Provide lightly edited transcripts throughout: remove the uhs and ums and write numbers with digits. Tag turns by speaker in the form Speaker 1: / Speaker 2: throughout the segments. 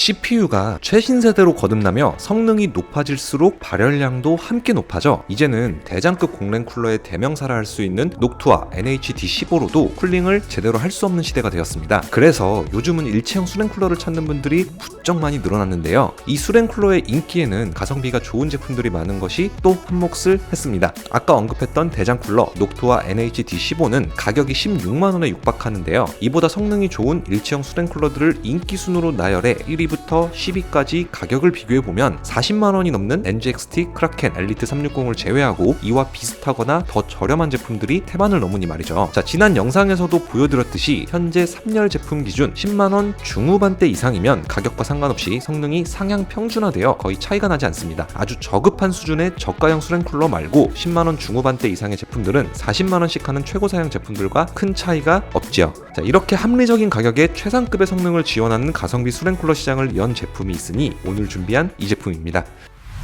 Speaker 1: CPU가 최신 세대로 거듭나며 성능이 높아질수록 발열량도 함께 높아져 이제는 대장급 공랭 쿨러의 대명사라 할 수 있는 녹투와 NH-D15로도 쿨링을 제대로 할 수 없는 시대가 되었습니다. 그래서 요즘은 일체형 수냉 쿨러를 찾는 분들이 부쩍 많이 늘어났는데요. 이 수냉 쿨러의 인기에는 가성비가 좋은 제품들이 많은 것이 또 한몫을 했습니다. 아까 언급했던 대장 쿨러 녹투와 NH-D15는 가격이 16만원에 육박하는데요. 이보다 성능이 좋은 일체형 수냉 쿨러들을 인기 순으로 나열해 1위부터 10위까지 가격을 비교해보면 40만원이 넘는 NGXT 크라켄 엘리트 360을 제외하고 이와 비슷하거나 더 저렴한 제품들이 태반을 넘으니 말이죠. 자, 지난 영상에서도 보여드렸듯이 현재 3열 제품 기준 10만원 중후반대 이상이면 가격과 상관없이 성능이 상향 평준화되어 거의 차이가 나지 않습니다. 아주 저급한 수준의 저가형 수냉 쿨러 말고 10만원 중후반대 이상의 제품들은 40만원씩 하는 최고 사양 제품들과 큰 차이가 없지요. 자, 이렇게 합리적인 가격에 최상급의 성능을 지원하는 가성비 수냉 쿨러 시장을 연 제품이 있으니 오늘 준비한 이 제품입니다.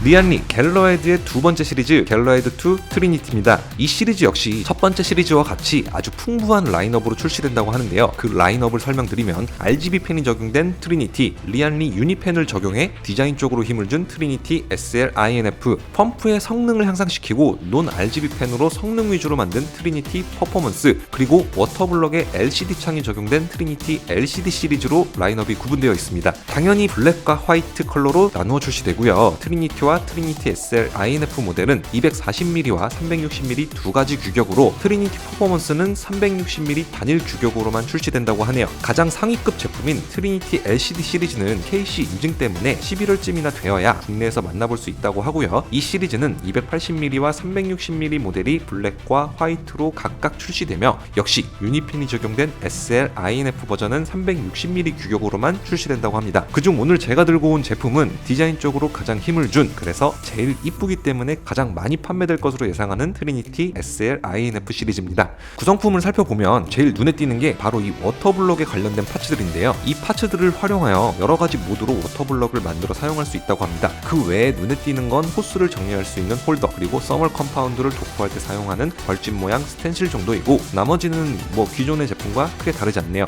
Speaker 1: 리안리 갤러헤드의 두 번째 시리즈 갤러헤드2 트리니티입니다. 이 시리즈 역시 첫 번째 시리즈와 같이 아주 풍부한 라인업으로 출시된다고 하는데요. 그 라인업을 설명드리면 RGB 펜이 적용된 트리니티, 리안리 유니펜을 적용해 디자인 쪽으로 힘을 준 트리니티 SL-INF, 펌프의 성능을 향상시키고 논 RGB 펜으로 성능 위주로 만든 트리니티 퍼포먼스, 그리고 워터블럭의 LCD 창이 적용된 트리니티 LCD 시리즈로 라인업이 구분되어 있습니다. 당연히 블랙과 화이트 컬러로 나누어 출시되고요. 트리니티와 트리니티 SL-INF 모델은 240mm와 360mm 두 가지 규격으로 트리니티 퍼포먼스는 360mm 단일 규격으로만 출시된다고 하네요. 가장 상위급 제품인 트리니티 LCD 시리즈는 KC 인증 때문에 11월쯤이나 되어야 국내에서 만나볼 수 있다고 하고요. 이 시리즈는 280mm와 360mm 모델이 블랙과 화이트로 각각 출시되며 역시 유니핀이 적용된 SL-INF 버전은 360mm 규격으로만 출시된다고 합니다. 그중 오늘 제가 들고 온 제품은 디자인 쪽으로 가장 힘을 준, 그래서 제일 이쁘기 때문에 가장 많이 판매될 것으로 예상하는 트리니티 SL-INF 시리즈입니다. 구성품을 살펴보면 제일 눈에 띄는 게 바로 이 워터블럭에 관련된 파츠들인데요. 이 파츠들을 활용하여 여러가지 모드로 워터블럭을 만들어 사용할 수 있다고 합니다. 그 외에 눈에 띄는 건 호스를 정리할 수 있는 홀더, 그리고 서멀 컴파운드를 도포할 때 사용하는 벌집 모양 스텐실 정도이고 나머지는 기존의 제품과 크게 다르지 않네요.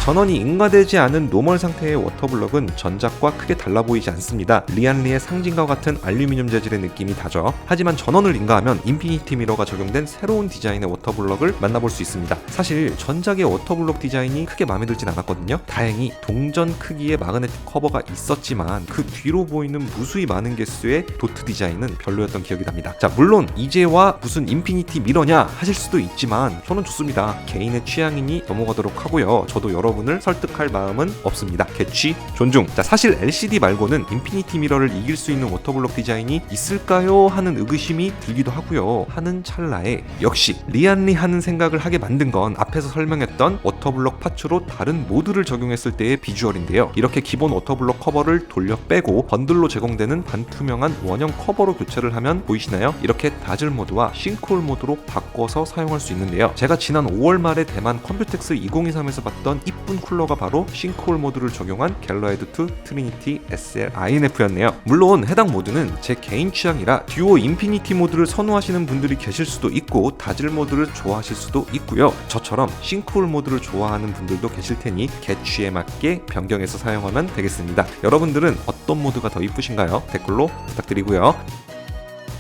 Speaker 1: 전원이 인가되지 않은 노멀 상태의 워터블럭은 전작과 크게 달라 보이지 않습니다. 리안리의 상징과 같은 알루미늄 재질의 느낌이 다죠. 하지만 전원을 인가하면 인피니티 미러가 적용된 새로운 디자인의 워터블럭을 만나볼 수 있습니다. 사실 전작의 워터블럭 디자인이 크게 마음에 들진 않았거든요. 다행히 동전 크기의 마그네틱 커버가 있었지만 그 뒤로 보이는 무수히 많은 개수의 도트 디자인은 별로였던 기억이 납니다. 자, 물론 이제와 무슨 인피니티 미러냐 하실 수도 있지만 저는 좋습니다. 개인의 취향이니 넘어가도록 하고요. 저도 여러분을 설득할 마음은 없습니다. 개취 존중. 자, 사실 LCD 말고는 인피니티 미러를 이길 수 있는 워터블럭 디자인이 있을까요? 하는 의구심이 들기도 하고요. 하는 찰나에 역시 리안리 하는 생각을 하게 만든 건 앞에서 설명했던 워터블럭 파츠로 다른 모드를 적용했을 때의 비주얼인데요. 이렇게 기본 워터블럭 커버를 돌려 빼고 번들로 제공되는 반투명한 원형 커버로 교체를 하면 보이시나요? 이렇게 다즐 모드와 싱크홀 모드로 바꿔서 사용할 수 있는데요. 제가 지난 5월 말에 대만 컴퓨텍스 2023에서 봤던 이쁜 쿨러가 바로 싱크홀 모드를 적용한 갤러헤드2 트리니티 SL-INF였네요. 물론 해당 모드는 제 개인 취향이라 듀오 인피니티 모드를 선호하시는 분들이 계실 수도 있고 다즐 모드를 좋아하실 수도 있고요. 저처럼 싱크홀 모드를 좋아하는 분들도 계실 테니 개취에 맞게 변경해서 사용하면 되겠습니다. 여러분들은 어떤 모드가 더 이쁘신가요? 댓글로 부탁드리고요.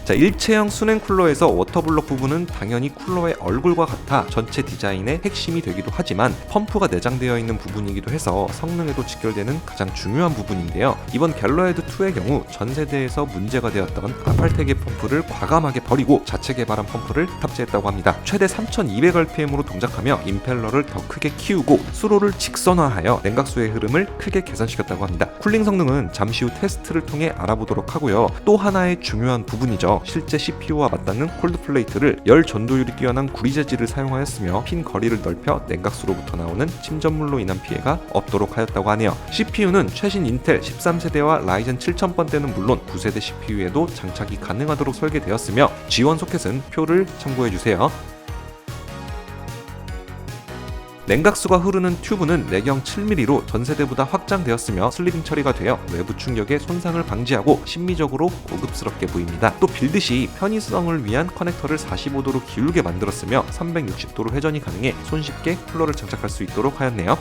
Speaker 1: 자, 일체형 수냉 쿨러에서 워터블럭 부분은 당연히 쿨러의 얼굴과 같아 전체 디자인의 핵심이 되기도 하지만 펌프가 내장되어 있는 부분이기도 해서 성능에도 직결되는 가장 중요한 부분인데요. 이번 갤러헤드2의 경우 전 세대에서 문제가 되었던 아팔텍의 펌프를 과감하게 버리고 자체 개발한 펌프를 탑재했다고 합니다. 최대 3200rpm으로 동작하며 임펠러를 더 크게 키우고 수로를 직선화하여 냉각수의 흐름을 크게 개선시켰다고 합니다. 쿨링 성능은 잠시 후 테스트를 통해 알아보도록 하고요. 또 하나의 중요한 부분이죠. 실제 CPU와 맞닿는 콜드 플레이트를 열 전도율이 뛰어난 구리 재질을 사용하였으며 핀 거리를 넓혀 냉각수로부터 나오는 침전물로 인한 피해가 없도록 하였다고 하네요. CPU는 최신 인텔 13세대와 라이젠 7000번대는 물론 9세대 CPU에도 장착이 가능하도록 설계되었으며 지원 소켓은 표를 참고해주세요. 냉각수가 흐르는 튜브는 내경 7mm로 전세대보다 확장되었으며 슬리딩 처리가 되어 외부 충격의 손상을 방지하고 심미적으로 고급스럽게 보입니다. 또 빌드시 편의성을 위한 커넥터를 45도로 기울게 만들었으며 360도로 회전이 가능해 손쉽게 쿨러를 장착할 수 있도록 하였네요.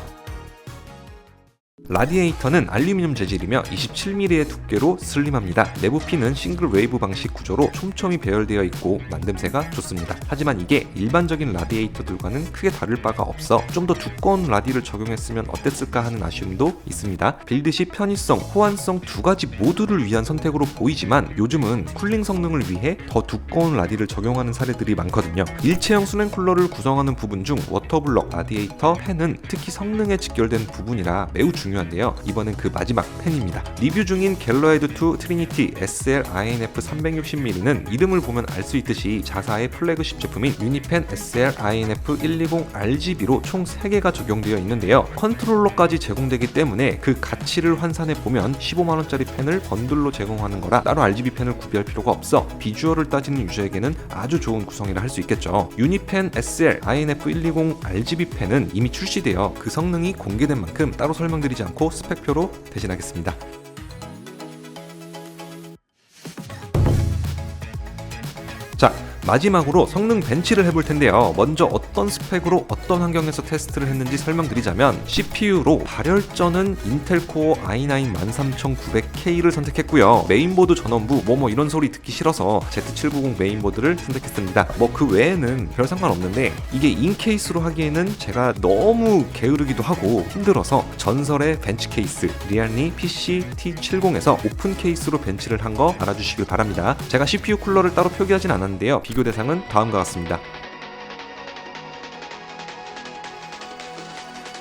Speaker 1: 라디에이터는 알루미늄 재질이며 27mm의 두께로 슬림합니다. 내부 핀은 싱글 웨이브 방식 구조로 촘촘히 배열되어 있고 만듦새가 좋습니다. 하지만 이게 일반적인 라디에이터들과는 크게 다를 바가 없어 좀 더 두꺼운 라디를 적용했으면 어땠을까 하는 아쉬움도 있습니다. 빌드 시 편의성, 호환성 두 가지 모두를 위한 선택으로 보이지만 요즘은 쿨링 성능을 위해 더 두꺼운 라디를 적용하는 사례들이 많거든요. 일체형 수냉 쿨러를 구성하는 부분 중 워터블럭 라디에이터 팬은 특히 성능에 직결된 부분이라 매우 중요한데요. 이번엔 그 마지막 팬입니다. 리뷰 중인 갤러헤드2 트리니티 SL INF 360mm는 이름을 보면 알 수 있듯이 자사의 플래그십 제품인 유니펜 SL INF 120 RGB로 총 3개가 적용되어 있는데요. 컨트롤러까지 제공되기 때문에 그 가치를 환산해 보면 15만원짜리 펜을 번들로 제공하는 거라 따로 RGB 펜을 구비할 필요가 없어 비주얼을 따지는 유저에게는 아주 좋은 구성이라 할 수 있겠죠. 유니펜 SL INF 120 RGB 펜은 이미 출시되어 그 성능이 공개된 만큼 따로 설명드리지 않고 스펙표로 대신하겠습니다. 자, 마지막으로 성능 벤치를 해볼 텐데요. 먼저 어떤 스펙으로 어떤 환경에서 테스트를 했는지 설명드리자면 CPU로 발열전은 인텔 코어 i9 13900K를 선택했고요. 메인보드 전원부 뭐 이런 소리 듣기 싫어서 Z790 메인보드를 선택했습니다. 그 외에는 별 상관없는데 이게 인케이스로 하기에는 제가 너무 게으르기도 하고 힘들어서 전설의 벤치 케이스 리알미 PC T70에서 오픈 케이스로 벤치를 한 거 알아주시길 바랍니다. 제가 CPU 쿨러를 따로 표기하진 않았는데요. 비교 대상은 다음과 같습니다.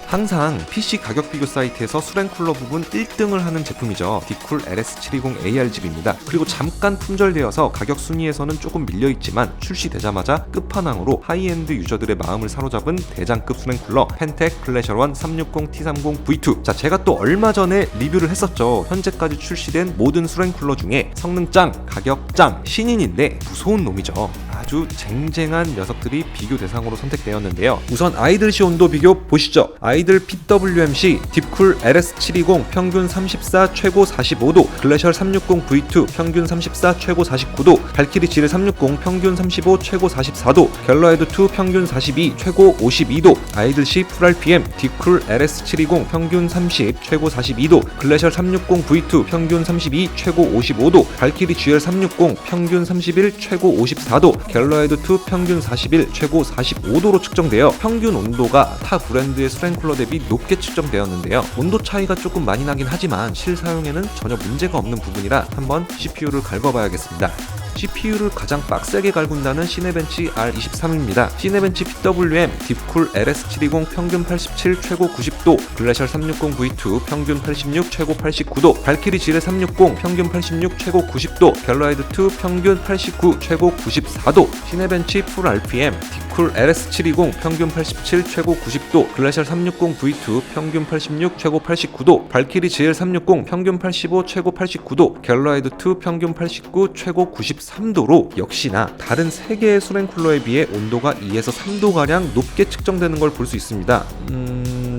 Speaker 1: 항상 PC 가격 비교 사이트에서 수냉 쿨러 부분 1등을 하는 제품이죠. 디쿨 LS720 ARGB입니다. 그리고 잠깐 품절되어서 가격 순위에서는 조금 밀려있지만 출시되자마자 끝판왕으로 하이엔드 유저들의 마음을 사로잡은 대장급 수냉 쿨러 펜텍 플래셔1 360 T30 V2. 제가 또 얼마 전에 리뷰를 했었죠. 현재까지 출시된 모든 수냉 쿨러 중에 성능 짱, 가격 짱, 신인인데 무서운 놈이죠. 아주 쟁쟁한 녀석들이 비교 대상으로 선택되었는데요. 우선 아이들시 온도 비교 보시죠. 아이들 PWMC 딥쿨 LS720 평균 34 최고 45도, 글래셜 360 V2 평균 34 최고 49도, 발키리 GL 360 평균 35 최고 44도, 갤러헤드2 평균 42 최고 52도, 아이들시 풀RPM 딥쿨 LS720 평균 30 최고 42도, 글래셜 360 V2 평균 32 최고 55도, 발키리 GL 360 평균 31 최고 54도, 갤러헤드2 평균 41 최고 45도로 측정되어 평균 온도가 타 브랜드의 수냉 쿨러 대비 높게 측정되었는데요. 온도 차이가 조금 많이 나긴 하지만 실사용에는 전혀 문제가 없는 부분이라 한번 CPU를 갈궈봐야겠습니다. CPU를 가장 빡세게 갈군다는 시네벤치 R23입니다. 시네벤치 PWM 딥쿨 LS720 평균 87 최고 90도, 글래셜 360 V2 평균 86 최고 89도, 발키리 GL 360 평균 86 최고 90도, 갤러헤드2 평균 89 최고 94도, 시네벤치 풀RPM 딥쿨 LS720 평균 87 최고 90도, 글래셜 360 V2 평균 86 최고 89도, 발키리 GL 360 평균 85 최고 89도, 갤러헤드2 평균 89 최고 93도로 역시나 다른 3개의 수냉 쿨러에 비해 온도가 2에서 3도가량 높게 측정되는 걸 볼 수 있습니다.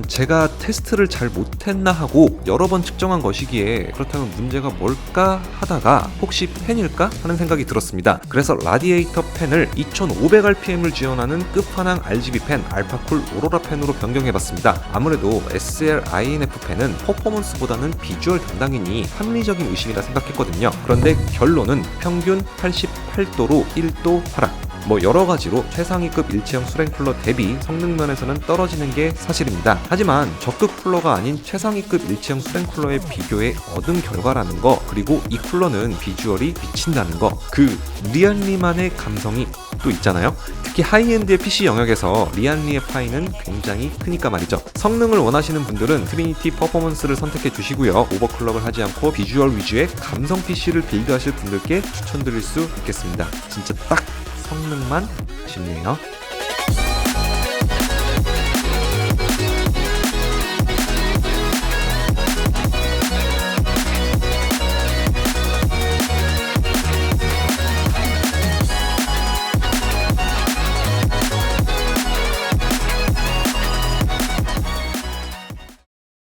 Speaker 1: 제가 테스트를 잘 못했나 하고 여러 번 측정한 것이기에 그렇다면 문제가 뭘까 하다가 혹시 팬일까 하는 생각이 들었습니다. 그래서 라디에이터 팬을 2500rpm을 지원하는 끝판왕 RGB 팬 알파쿨 오로라 팬으로 변경해봤습니다. 아무래도 SL INF 팬은 퍼포먼스보다는 비주얼 담당이니 합리적인 의심이라 생각했거든요. 그런데 결론은 평균 88도로 1도 하락. 여러가지로 최상위급 일체형 수냉 쿨러 대비 성능 면에서는 떨어지는 게 사실입니다. 하지만 저급 쿨러가 아닌 최상위급 일체형 수냉 쿨러의 비교에 얻은 결과라는 거, 그리고 이 쿨러는 비주얼이 미친다는 거, 그 리알미만의 감성이 또 있잖아요. 특히 하이엔드의 PC 영역에서 리알미의 파이는 굉장히 크니까 말이죠. 성능을 원하시는 분들은 트리니티 퍼포먼스를 선택해 주시고요. 오버클럭을 하지 않고 비주얼 위주의 감성 PC를 빌드하실 분들께 추천드릴 수 있겠습니다. 진짜 딱 성능만 아쉽네요.